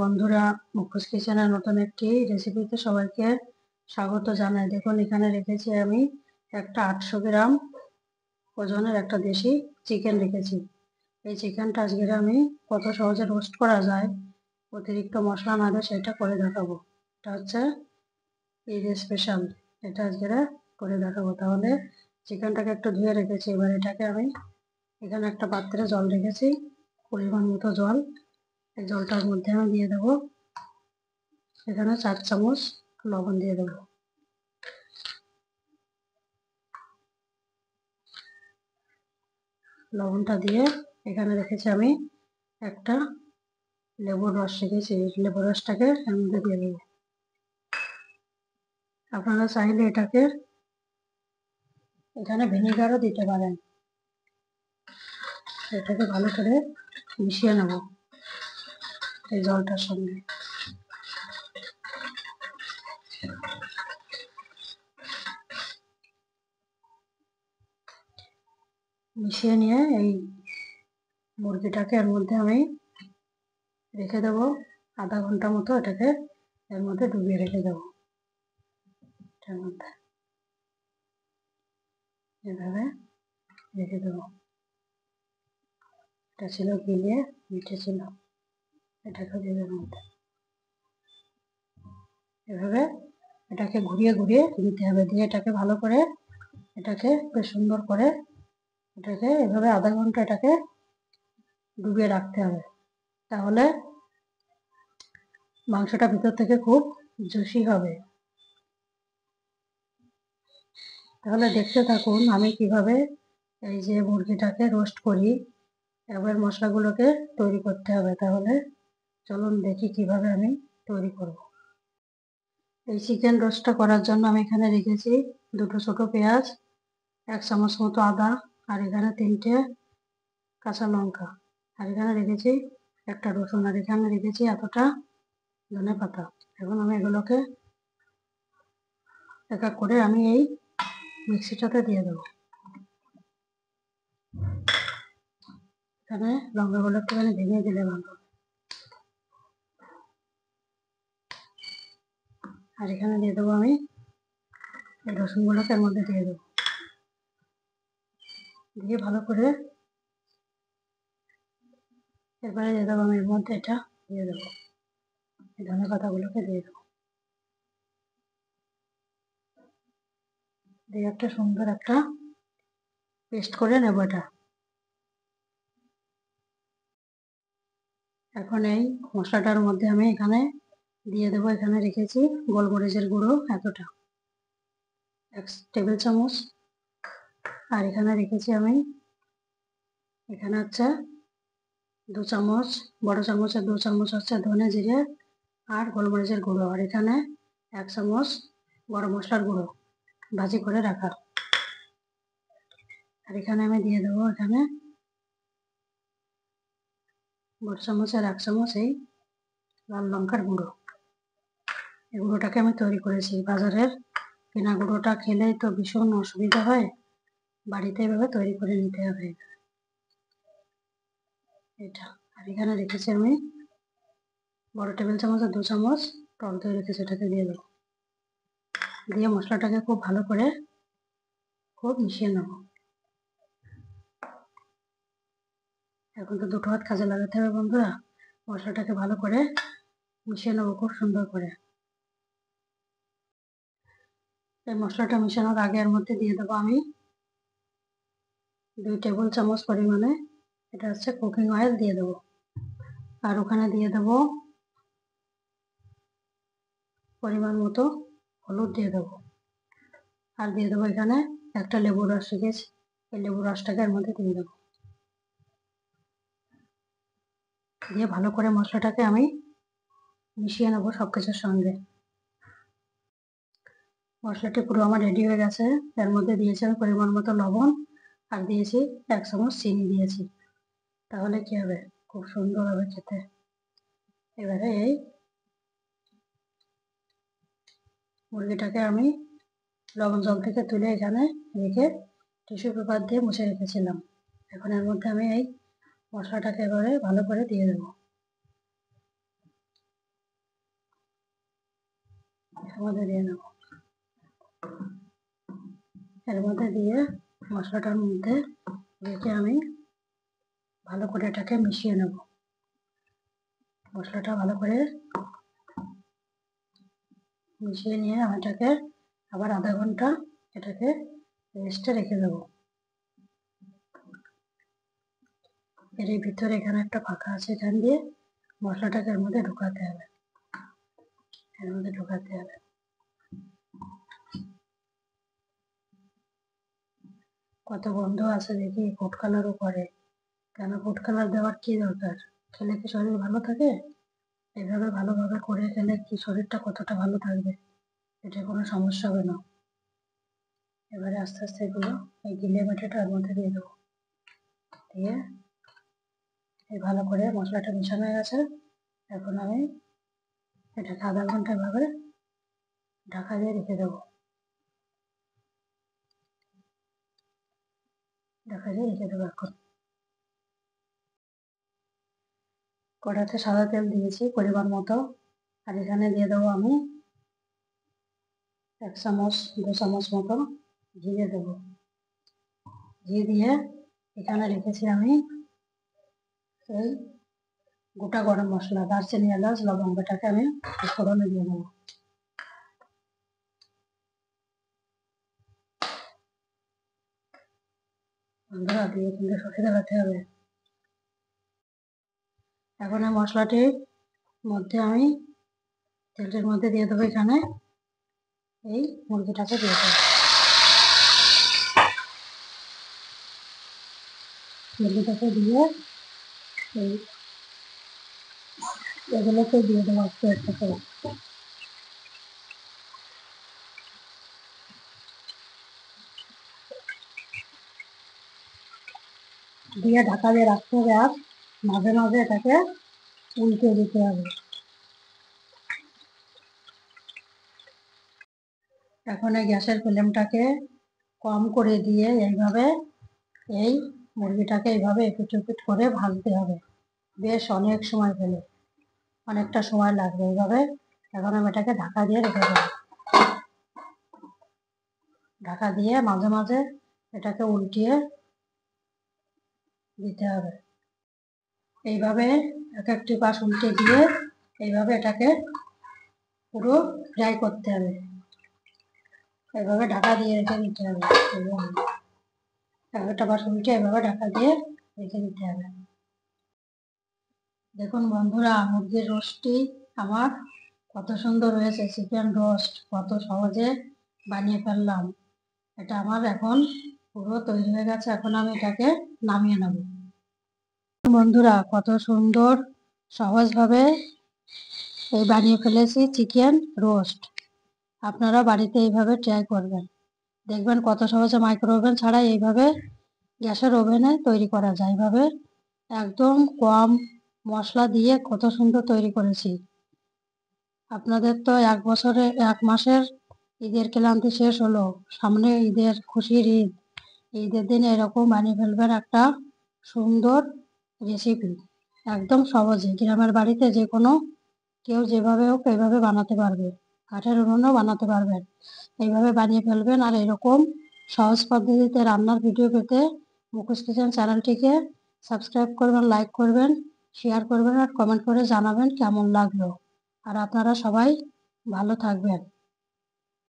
বন্ধুরা, মুখোশ কিচেনের নতুন একটি রেসিপিতে সবাইকে স্বাগত জানাই। দেখুন, এখানে রেখেছি আমি একটা 800 গ্রাম ওজনের একটা দেশি চিকেন রেখেছি। এই চিকেনটা আজকে আমি কত সহজে রোস্ট করা যায়, অতিরিক্ত মশলা না দিয়ে সেটা করে দেখাবো। এটা হচ্ছে ঈদ স্পেশাল, এটা আজকে করে দেখাবো। তাহলে চিকেনটাকে একটু ধুয়ে রেখেছি। এবার এটাকে আমি এখানে একটা পাত্রে জল রেখেছি, পরিমাণ মতো জল। এই জলটার মধ্যে আমি দিয়ে দেবো এখানে 4 চামচ লবণ দিয়ে দেবো। লবণটা দিয়ে এখানে রেখেছি আমি একটা লেবুর রস রেখেছি। লেবুর রসটাকে এর মধ্যে দিয়ে দেবো। আপনারা চাইলে এটাকে এখানে ভিনেগারও দিতে পারেন। এটাকে ভালো করে মিশিয়ে নেব এই জলটার সঙ্গে। মিশিয়ে নিয়ে এই মুরগিটাকে এর মধ্যে আমি রেখে দেবো আধা ঘন্টা মতো। এটাকে এর মধ্যে ডুবিয়ে রেখে দেবো। এটার মধ্যে এভাবে রেখে দেবো। এটা ছিল গিলিয়ে মিঠে ছিল, এটাকে দিয়ে দেবো মধ্যে। এভাবে এটাকে ঘুরিয়ে ঘুরিয়ে দিতে হবে। দিয়ে এটাকে ভালো করে এটাকে বেশ সুন্দর করে এটাকে এভাবে আধা ঘন্টা এটাকে ডুবিয়ে রাখতে হবে। তাহলে মাংসটা ভিতর থেকে খুব জুসি হবে। তাহলে দেখতে থাকুন আমি কিভাবে এই যে মুরগিটাকে রোস্ট করি। এবার মশলাগুলোকে তৈরি করতে হবে। তাহলে চলুন দেখি কিভাবে আমি তৈরি করব। এই চিকেন রোস্টটা করার জন্য আমি এখানে রেখেছি দুটো ছোট পেঁয়াজ, 1 চামচ মতো আদা, আর এখানে 3টে কাঁচা লঙ্কা, আর এখানে রেখেছি একটা রসুন, আর এখানে রেখেছি এতটা ধনেপাতা। এখন আমি এগুলোকে এক এক করে আমি এই মিক্সিটাতে দিয়ে দেবো। এখানে লঙ্কাগুলো একটুখানি ভেঙে দিলে ভালো। আর এখানে দিয়ে দেবো আমি এই রসুনগুলোকে এর মধ্যে দিয়ে দেবো। দিয়ে ভালো করে এরপরে দিয়ে দেবো আমি এর মধ্যে এটা দিয়ে দেবো, এই ধনেপাতাগুলোকে দিয়ে দেবো। দিয়ে একটা সুন্দর একটা পেস্ট করে নেব এটা। এখন এই মশলাটার মধ্যে আমি এখানে দিয়ে দেবো, এখানে রেখেছি গোলমরিচের গুঁড়ো এতটা, 1 টেবিল চামচ। আর এখানে রেখেছি আমি এখানে হচ্ছে 2 চামচ, বড় চামচের 2 চামচ হচ্ছে ধনে জিরে আর গোলমরিচের গুঁড়ো। আর এখানে 1 চামচ গরম মশলার গুঁড়ো ভাজি করে রাখা। আর এখানে আমি দিয়ে দেবো এখানে বড় চামচের 1 চামচ এই লাল লঙ্কার গুঁড়ো। এই গুঁড়োটাকে আমি তৈরি করেছি। বাজারের কেনা গুঁড়োটা খেলেই তো ভীষণ অসুবিধা হয়, বাড়িতে এভাবে তৈরি করে নিতে হবে এটা। আর এখানে রেখেছি আমি বড় টেবিল চামচের 2 চামচ টক দই রেখেছি, এটাকে দিয়ে দেবো। দিয়ে মশলাটাকে খুব ভালো করে খুব মিশিয়ে নেব। এখন তো দুটো হাত কাজে লাগাতে হবে বন্ধুরা। মশলাটাকে ভালো করে মিশিয়ে নেবো খুব সুন্দর করে। এই মশলাটা মিশানোর আগে এর মধ্যে দিয়ে দেবো আমি 2 টেবিল চামচ পরিমাণে এটা হচ্ছে কুকিং অয়েল দিয়ে দেবো। আর ওখানে দিয়ে দেবো পরিমাণ মতো হলুদ দিয়ে দেবো। আর দিয়ে দেবো এখানে একটা লেবুর রস রেখেছি, এই লেবুর রসটাকে এর মধ্যে দিয়ে দেবো। দিয়ে ভালো করে মশলাটাকে আমি মিশিয়ে নেবো সব কিছুর সঙ্গে। মশলাটি পুরো আমার রেডি হয়ে গেছে। এর মধ্যে দিয়েছি আমি পরিমাণ মতো লবণ, আর দিয়েছি 1 চামচ চিনি দিয়েছি। তাহলে কি হবে, খুব সুন্দর হবে খেতে। এবারে এই মুরগিটাকে আমি লবণ জল থেকে তুলে এখানে রেখে টিস্যু পেপার দিয়ে মুছে রেখেছিলাম। এখন এর মধ্যে আমি এই মশলাটাকে এবারে ভালো করে দিয়ে দেবো। এর মধ্যে দিয়ে নেব, এর মধ্যে দিয়ে মশলাটার মধ্যে রেখে আমি ভালো করে এটাকে মিশিয়ে নেব। মশলাটা ভালো করে মিশিয়ে নিয়ে আমি এটাকে আবার আধা ঘন্টা এটাকে রেস্টে রেখে দেবো। এর ভিতরে এখানে একটা ফাঁকা আছে, এখান দিয়ে মশলাটাকে এর মধ্যে ঢোকাতে হবে, এর মধ্যে ঢোকাতে হবে। কত বন্ধু আছে দেখি ফুড কালারও করে, কেন ফুড কালার দেওয়ার কি দরকার? খেলে কি শরীর ভালো থাকে? এভাবে ভালোভাবে করে খেলে কি শরীরটা কতটা ভালো থাকবে, এটা কোনো সমস্যা হবে না। এবারে আস্তে আস্তে এগুলো এই গিলে মেটেটা এর মধ্যে দিয়ে দেবো, দিয়ে এই ভালো করে মশলাটা মেশানো হয়ে গেছে। এখন আমি এটাকে আধা ঘন্টা এভাবে ঢাকা দিয়ে রেখে দেবো, ঢাকা দিয়ে রেখে দেবো। এখন কড়াতে সাদা তেল দিয়েছি পরিমাণ মতো, আর এখানে দিয়ে দেবো আমি 1 চামচ 2 চামচ মতো ঘি দিয়ে দেবো। ঘি দিয়ে এখানে রেখেছি আমি এই গোটা গরম মশলা, দারচিনি, এলাচ, লবঙ্গটাকে আমি ফোড়নে দিয়ে দেবো। বন্ধুরা দিয়ে কিন্তু সরিয়ে দেওয়াতে হবে। এখন এই মশলাটির মধ্যে আমি তেলটির মধ্যে দিয়ে দেবো এখানে এই মুরগিটাকে দিয়ে দেবো। মুরগিটাকে দিয়ে এই এগুলোকে দিয়ে দেবো একটু একটু করে। দিয়ে ঢাকা দিয়ে রাখতে হবে, আর মাঝে মাঝে এটাকে উল্টে দিতে হবে। এখন এই গ্যাসের ফ্লেমটাকে কম করে দিয়ে এইভাবে এই মুরগিটাকে এইভাবে এপিট ওপিট করে ভাজতে হবে, বেশ অনেক সময় ফেলে, অনেকটা সময় লাগবে এইভাবে। এখন আমি এটাকে ঢাকা দিয়ে রেখে দেবো, ঢাকা দিয়ে মাঝে মাঝে এটাকে উল্টিয়ে দিতে হবে। এইভাবে এক একটি পাশ উল্টে দিয়ে এইভাবে এটাকে পুরো ফ্রাই করতে হবে, এইভাবে ঢাকা দিয়ে রেখে দিতে হবে। একটা পাশ উল্টে এভাবে ঢাকা দিয়ে রেখে দিতে হবে। দেখুন বন্ধুরা, মুরগির রোস্টটি আমার কত সুন্দর হয়েছে, চিকেন রোস্ট কত সহজে বানিয়ে ফেললাম। এটা আমার এখন পুরো তৈরি হয়ে গেছে, এখন আমি এটাকে নামিয়ে নেব। বন্ধুরা কত সুন্দর সহজভাবে এই বানিয়ে ফেলেছি চিকেন রোস্ট। আপনারা বাড়িতে এইভাবে ট্রাই করবেন, দেখবেন কত সহজে মাইক্রো ওভেন ছাড়া এইভাবে গ্যাসের ওভেনে তৈরি করা যায়। এইভাবে একদম কম মশলা দিয়ে কত সুন্দর তৈরি করেছি। আপনাদের তো 1 মাসের ঈদের ক্লান্তি শেষ হলো, সামনে ঈদের খুশির ঈদ, ঈদের দিনে এরকম বানিয়ে ফেলবেন একটা সুন্দর রেসিপি, একদম সহজে গ্রামের বাড়িতে যে কোনো কেউ যেভাবে হোক এইভাবে বানাতে পারবে, কাঠের উনুনেও বানাতে পারবেন। এইভাবে বানিয়ে ফেলবেন, আর এরকম সহজ পদ্ধতিতে রান্নার ভিডিও পেতে মুখোশ কিচেন চ্যানেলটিকে সাবস্ক্রাইব করবেন, লাইক করবেন, শেয়ার করবেন, আর কমেন্ট করে জানাবেন কেমন লাগলো। আর আপনারা সবাই ভালো থাকবেন।